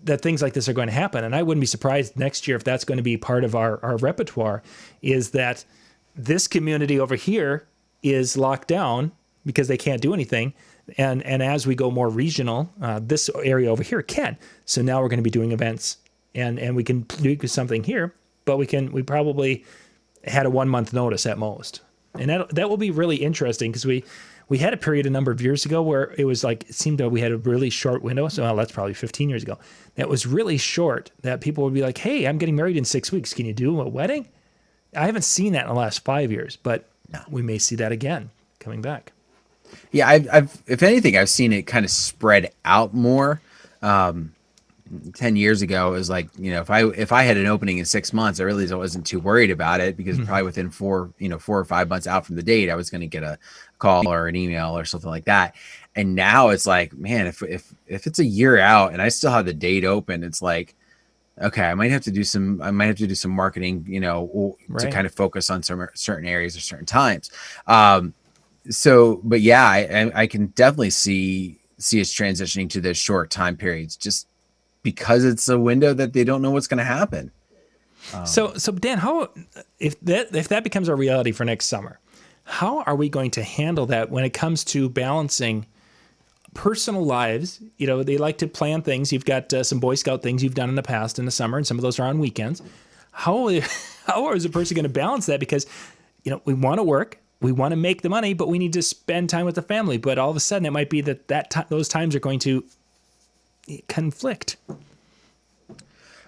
that things like this are going to happen. And I wouldn't be surprised next year if that's going to be part of our repertoire, is that this community over here is locked down because they can't do anything. And as we go more regional, this area over here can. So now we're going to be doing events and we can do something here, but we probably had a 1 month notice at most. And that will be really interesting because we had a period a number of years ago where it was like, it seemed that we had a really short window. So that's probably 15 years ago. That was really short, that people would be like, hey, I'm getting married in 6 weeks. Can you do a wedding? I haven't seen that in the last 5 years, but No. we may see that again coming back. Yeah, I've if anything, I've seen it kind of spread out more. 10 years ago, it was like, if I had an opening in 6 months, I really wasn't too worried about it because probably within 4 or 5 months out from the date, I was going to get a call or an email or something like that. And now it's like, man, if it's a year out and I still have the date open, it's like, okay, I might have to do some marketing, to Right. kind of focus on some certain areas or certain times. But yeah, I can definitely see us transitioning to those short time periods just because it's a window that they don't know what's going to happen. So Dan, how if that becomes a reality for next summer, how are we going to handle that when it comes to balancing personal lives? They like to plan things. You've got some Boy Scout things you've done in the past in the summer, and some of those are on weekends. How is a person going to balance that? Because we want to work, we want to make the money, but we need to spend time with the family. But all of a sudden, it might be those times are going to conflict.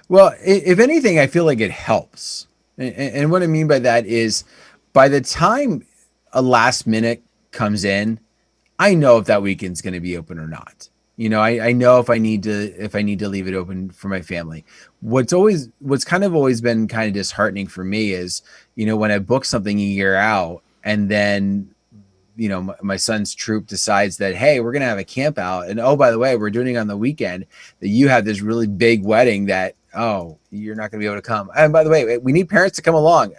Well, if anything, I feel like it helps. And what I mean by that is by the time a last minute comes in, I know if that weekend's going to be open or not. I know if I need to leave it open for my family. What's kind of always been kind of disheartening for me is, when I book something a year out and then, my son's troop decides that, hey, we're going to have a camp out. And, oh, by the way, we're doing it on the weekend, that you have this really big wedding that, oh, you're not going to be able to come. And by the way, we need parents to come along.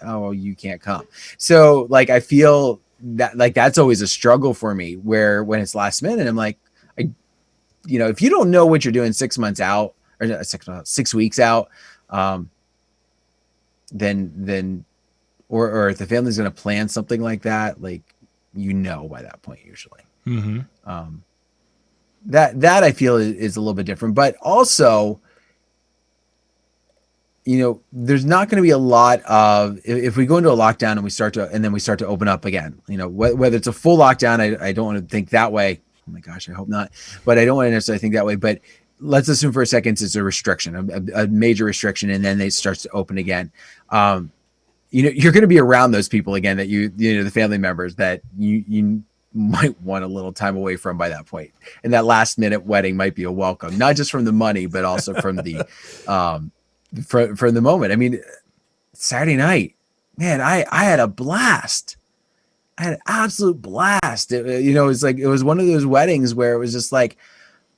Oh, well, you can't come. So like, I feel that like, that's always a struggle for me where when it's last minute, I'm like, if you don't know what you're doing 6 months out or 6 weeks out, then, or if the family's going to plan something like that, like, by that point, usually. That I feel is a little bit different, but also, there's not going to be a lot of, if we go into a lockdown and then we start to open up again, whether it's a full lockdown, I don't want to think that way. Oh my gosh, I hope not, but I don't want to necessarily think that way. But let's assume for a second it's a restriction, a major restriction, and then they start to open again. You're going to be around those people again that the family members that you might want a little time away from by that point. And that last minute wedding might be a welcome, not just from the money, but also from the, from the moment. I mean, Saturday night, man, I had a blast. I had an absolute blast. It was one of those weddings where it was just like,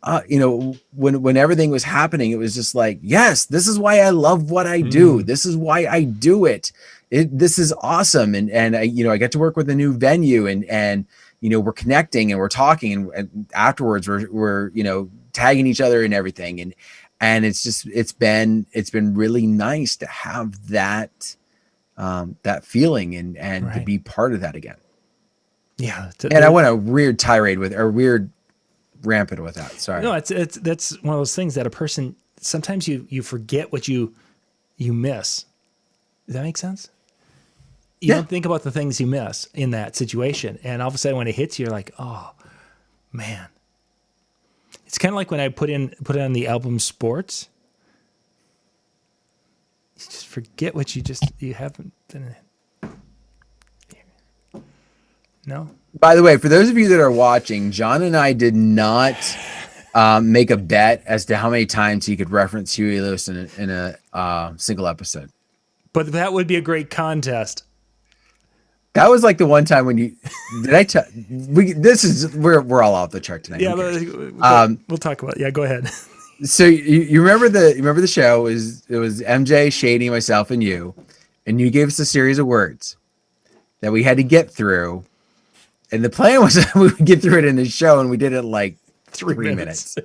when everything was happening, it was just like, yes, this is why I love what I do. This is why I do it. This is awesome. And I get to work with a new venue and we're connecting and we're talking and afterwards we're tagging each other and everything. And it's been really nice to have that feeling and Right. to be part of that again. Yeah. And I went a weird tirade rampant with that. Sorry. No, that's one of those things that a person, sometimes you forget what you miss. Does that make sense? You don't think about the things you miss in that situation. And all of a sudden when it hits you, you're like, oh man. It's kind of like when I put it on the album Sports. You just forget what you haven't been. No? By the way, for those of you that are watching, John and I did not make a bet as to how many times he could reference Huey Lewis in a single episode. But that would be a great contest. That was like the one time when we're all off the chart tonight. Yeah, we'll talk about it. Yeah, go ahead. So you remember the show? It was MJ, Shady, myself, and you gave us a series of words that we had to get through. And the plan was that we would get through it in the show, and we did it in like 3 minutes.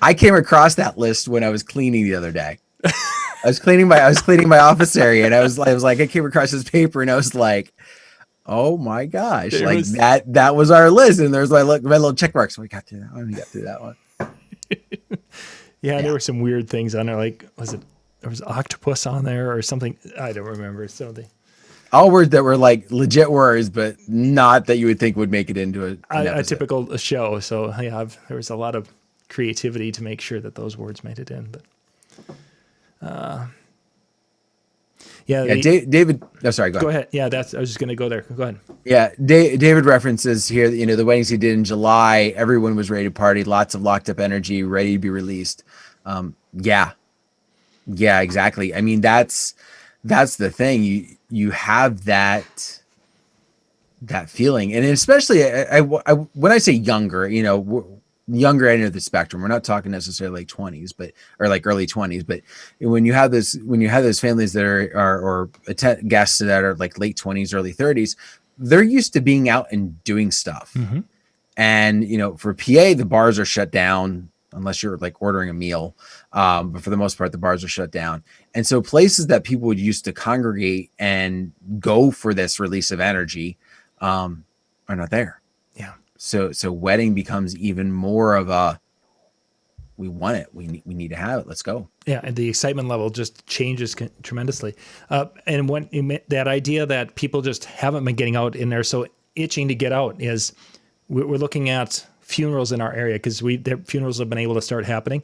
I came across that list when I was cleaning the other day. I was cleaning my office area, and I was like, I came across this paper, and I was like, oh my gosh, that was our list, and there's my little check marks. So we got through that one. We got through that one. Yeah, there were some weird things on there. Like, there was octopus on there or something? I don't remember. All words that were like legit words, but not that you would think would make it into a typical show. So yeah, there was a lot of creativity to make sure that those words made it in. But Yeah. Yeah, David. Oh, sorry. Go Go ahead. ahead. Yeah, I was just going to go there. Go ahead. Yeah, David references here. The weddings he did in July. Everyone was ready to party. Lots of locked up energy, ready to be released. Yeah, yeah, exactly. I mean, that's the thing. You have that feeling, and especially when I say younger, younger end of the spectrum, we're not talking necessarily like 20s, or like early 20s, but when you have those families that are or guests that are like late 20s, early 30s, they're used to being out and doing stuff. Mm-hmm. And for PA, the bars are shut down unless you're like ordering a meal. But for the most part, the bars are shut down. And so places that people would used to congregate and go for this release of energy are not there. Yeah. So wedding becomes even more of a, we want it. We need to have it. Let's go. Yeah, and the excitement level just changes tremendously. And when that idea that people just haven't been getting out in there, so itching to get out, is we're looking at funerals in our area because their funerals have been able to start happening,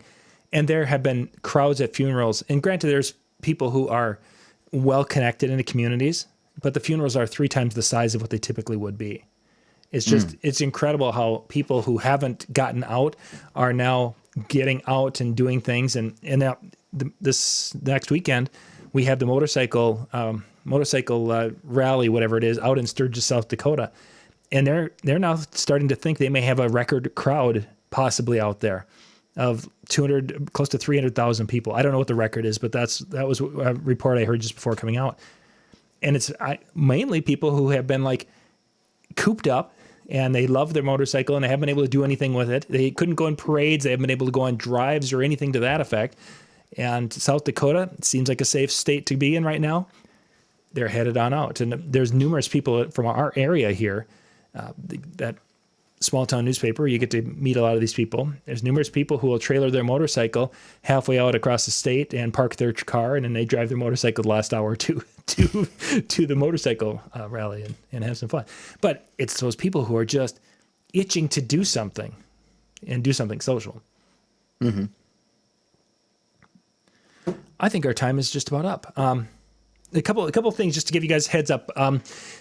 and there have been crowds at funerals. And granted, there's people who are well connected in the communities, but the funerals are 3 times the size of what they typically would be. It's just it's incredible how people who haven't gotten out are now getting out and doing things. And now this next weekend we have the motorcycle rally, whatever it is, out in Sturgis, South Dakota, and they're now starting to think they may have a record crowd possibly out there of 200, close to 300,000 people. I don't know what the record is, but that was a report I heard just before coming out, and it's mainly people who have been like cooped up. And they love their motorcycle, and they haven't been able to do anything with it. They couldn't go in parades. They haven't been able to go on drives or anything to that effect. And South Dakota seems like a safe state to be in right now. They're headed on out. And there's numerous people from our area here, that small town newspaper, you get to meet a lot of these people. There's numerous people who will trailer their motorcycle halfway out across the state and park their car, and then they drive their motorcycle the last hour or two to the motorcycle rally and have some fun. But it's those people who are just itching to do something and do something social. Mm-hmm. I think our time is just about up. A couple of things just to give you guys a heads up.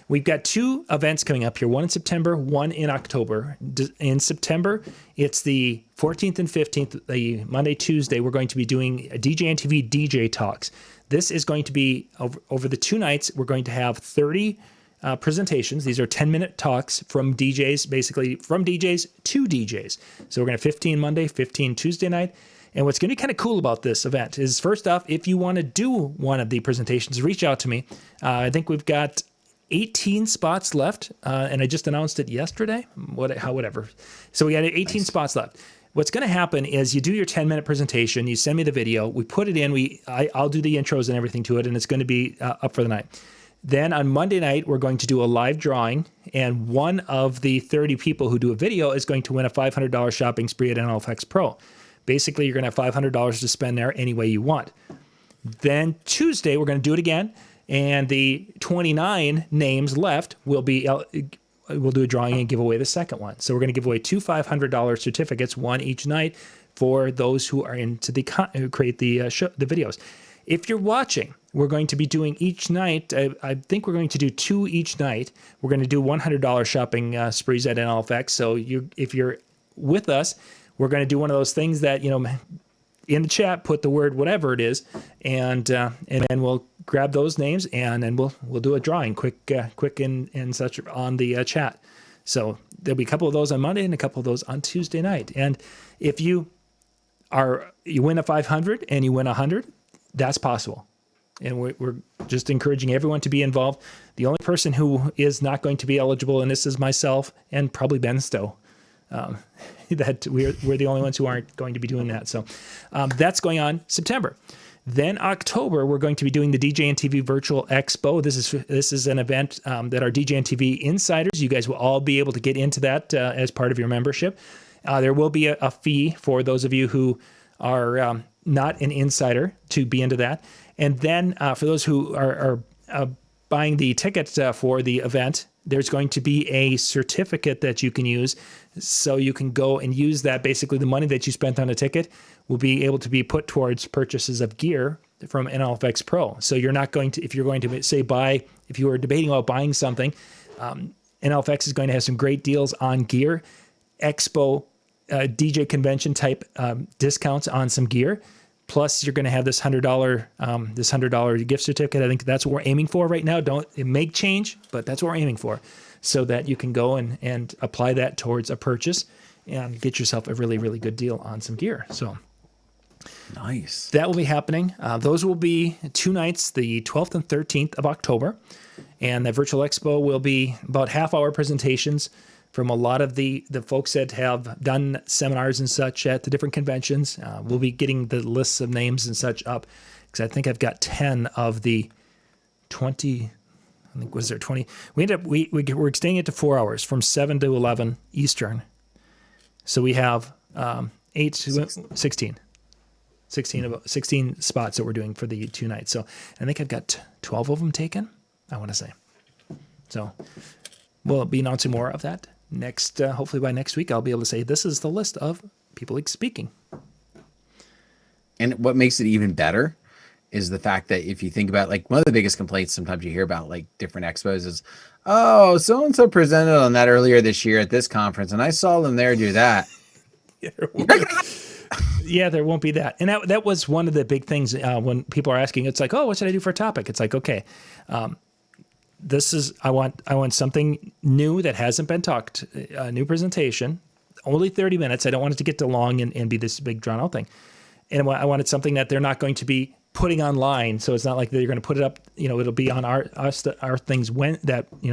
We've got 2 events coming up here, one in September, one in October. In September, it's the 14th and 15th, the Monday, Tuesday, we're going to be doing a DJ and TV DJ talks. This is going to be over the 2 nights. We're going to have 30 presentations. These are 10-minute talks from DJs, basically from DJs to DJs. So we're going to have 15 Monday, 15 Tuesday night. And what's going to be kind of cool about this event is, first off, if you want to do one of the presentations, reach out to me. I think we've got 18 spots left, and I just announced it yesterday. Whatever. So we got 18 spots left. What's going to happen is you do your 10-minute presentation, you send me the video, we put it in, I'll do the intros and everything to it, and it's going to be up for the night. Then on Monday night, we're going to do a live drawing, and one of the 30 people who do a video is going to win a $500 shopping spree at NLFX Pro. Basically, you're going to have $500 to spend there any way you want. Then Tuesday, we're going to do it again, and the 29 names left we'll do a drawing and give away the second one. So we're going to give away 2 $500 certificates, one each night, for those who are into who create the videos. If you're watching, we're going to be doing each night. I think we're going to do 2 each night. We're going to do $100 shopping sprees at NLFX. So if you're with us, we're going to do one of those things that, in the chat, put the word whatever it is, and then we'll grab those names, and then we'll do a drawing quick and such on the chat. So there'll be a couple of those on Monday and a couple of those on Tuesday night. And if you win a 500 and you win 100, that's possible. And we're just encouraging everyone to be involved. The only person who is not going to be eligible, and this is myself and probably Ben Stowe. That we're the only ones who aren't going to be doing that. So that's going on September. Then October, we're going to be doing the DJ and TV Virtual Expo. This is an event that our DJ and TV insiders, you guys will all be able to get into that as part of your membership. There will be a fee for those of you who are not an insider to be into that. And then for those who are buying the ticket for the event, there's going to be a certificate that you can use. So you can go and use that. Basically, the money that you spent on a ticket will be able to be put towards purchases of gear from NLFX Pro. So you're not going to, if you're going to say if you were debating about buying something, NLFX is going to have some great deals on gear, expo, DJ convention type discounts on some gear. Plus, you're going to have this $100 gift certificate. I think that's what we're aiming for right now. It may change, but that's what we're aiming for, so that you can go and apply that towards a purchase and get yourself a really, really good deal on some gear. So nice. That will be happening. Those will be 2 nights, the 12th and 13th of October. And the virtual expo will be about half-hour presentations from a lot of the folks that have done seminars and such at the different conventions. We'll be getting the lists of names and such up, because I think I've got 10 of the 20. I think was there 20. We're extending it to 4 hours from 7 to 11 Eastern. So we have 16 spots that we're doing for the 2 nights. So I think I've got 12 of them taken, I want to say. So we'll be announcing more of that next. Hopefully by next week, I'll be able to say this is the list of people speaking. And what makes it even better is the fact that if you think about, like, one of the biggest complaints sometimes you hear about like different expos is, oh, so-and-so presented on that earlier this year at this conference, and I saw them there do that. Yeah, there won't be that. And that was one of the big things when people are asking, it's like, oh, what should I do for a topic? It's like, okay, I want something new that hasn't been talked, a new presentation, only 30 minutes. I don't want it to get too long and be this big drawn out thing. And I wanted something that they're not going to be putting online. So it's not like they're going to put it up, it'll be on our things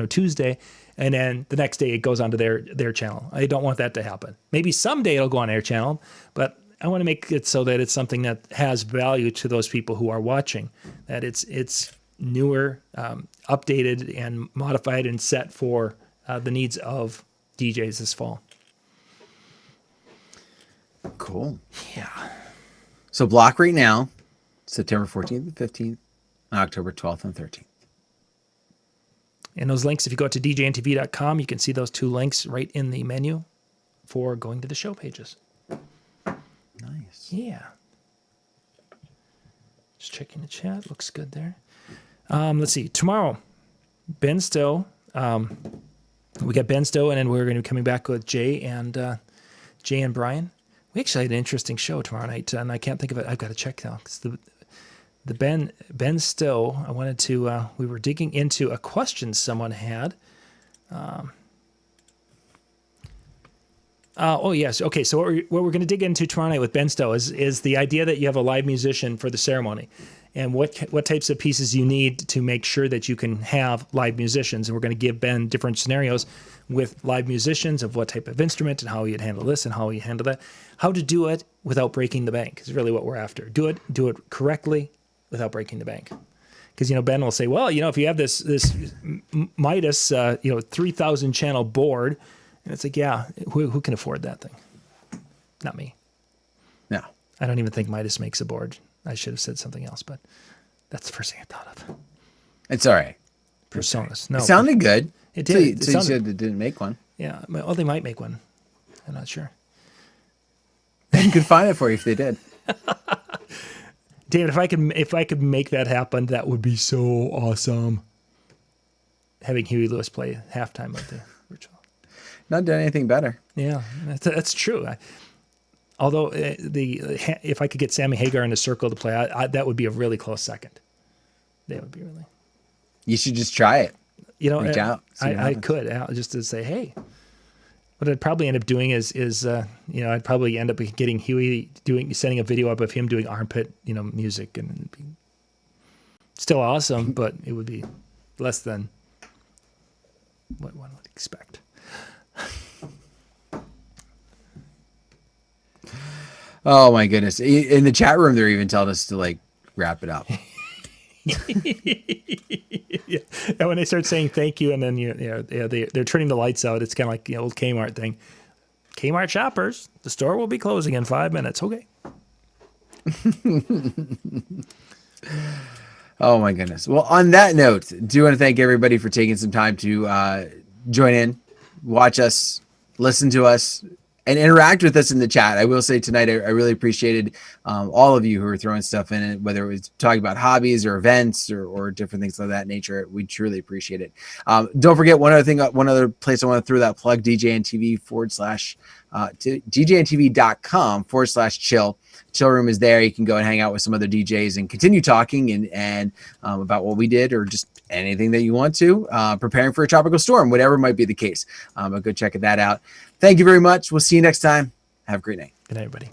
Tuesday. And then the next day it goes onto their channel. I don't want that to happen. Maybe someday it'll go on their channel, but I want to make it so that it's something that has value to those people who are watching, that it's newer, updated and modified and set for the needs of DJs this fall. Cool. Yeah. So block right now, September 14th and 15th, and October 12th and 13th. And those links, if you go to djntv.com, you can see those 2 links right in the menu for going to the show pages. Nice. Yeah. Just checking the chat. Looks good there. Let's see. Tomorrow, Ben Stowe. We got Ben Stowe, and then we're going to be coming back with Jay and Brian. We actually had an interesting show tomorrow night, and I can't think of it. I've got to check now. It's the Ben Stowe. I wanted to. We were digging into a question someone had. Oh yes. Okay. So what we're going to dig into tomorrow night with Ben Stowe is the idea that you have a live musician for the ceremony, and what types of pieces you need to make sure that you can have live musicians. And we're going to give Ben different scenarios with live musicians of what type of instrument and how you'd handle this and how you handle that, how to do it without breaking the bank is really what we're after. Do it correctly without breaking the bank. Because, Ben will say, well, if you have this Midas, 3,000 channel board, and it's like, yeah, who can afford that thing? Not me. No. I don't even think Midas makes a board. I should have said something else, but that's the first thing I thought of. It's all right. Personas. No. It sounded good. It did. So you said it didn't make one. Yeah. Well, they might make one. I'm not sure. You could find it for you if they did. David, if I could make that happen, that would be so awesome. Having Huey Lewis play halftime of the virtual. Not done anything better. Yeah, that's true. Although if I could get Sammy Hagar in a circle to play, that would be a really close second. That would be really. You should just try it. Reach out. I could just to say, hey. What I'd probably end up doing is I'd probably end up getting Huey sending a video up of him doing armpit, music, and it'd be still awesome, but it would be less than what one would expect. Oh my goodness! In the chat room, they're even telling us to wrap it up. Yeah. And when they start saying thank you, and then they're turning the lights out, it's kind of like the old Kmart thing. Kmart shoppers, the store will be closing in 5 minutes. Okay. Oh my goodness! Well, on that note, do want to thank everybody for taking some time to join in, watch us, listen to us, and interact with us in the chat. I will say tonight, I really appreciated all of you who were throwing stuff in it, whether it was talking about hobbies or events or different things of that nature. We truly appreciate it. Don't forget one other place I want to throw that plug, DJNTV DJNTV.com/chill. Chill room is there. You can go and hang out with some other DJs and continue talking and about what we did or just anything that you want to, preparing for a tropical storm, whatever might be the case. But go check that out. Thank you very much. We'll see you next time. Have a great night. Good night, everybody.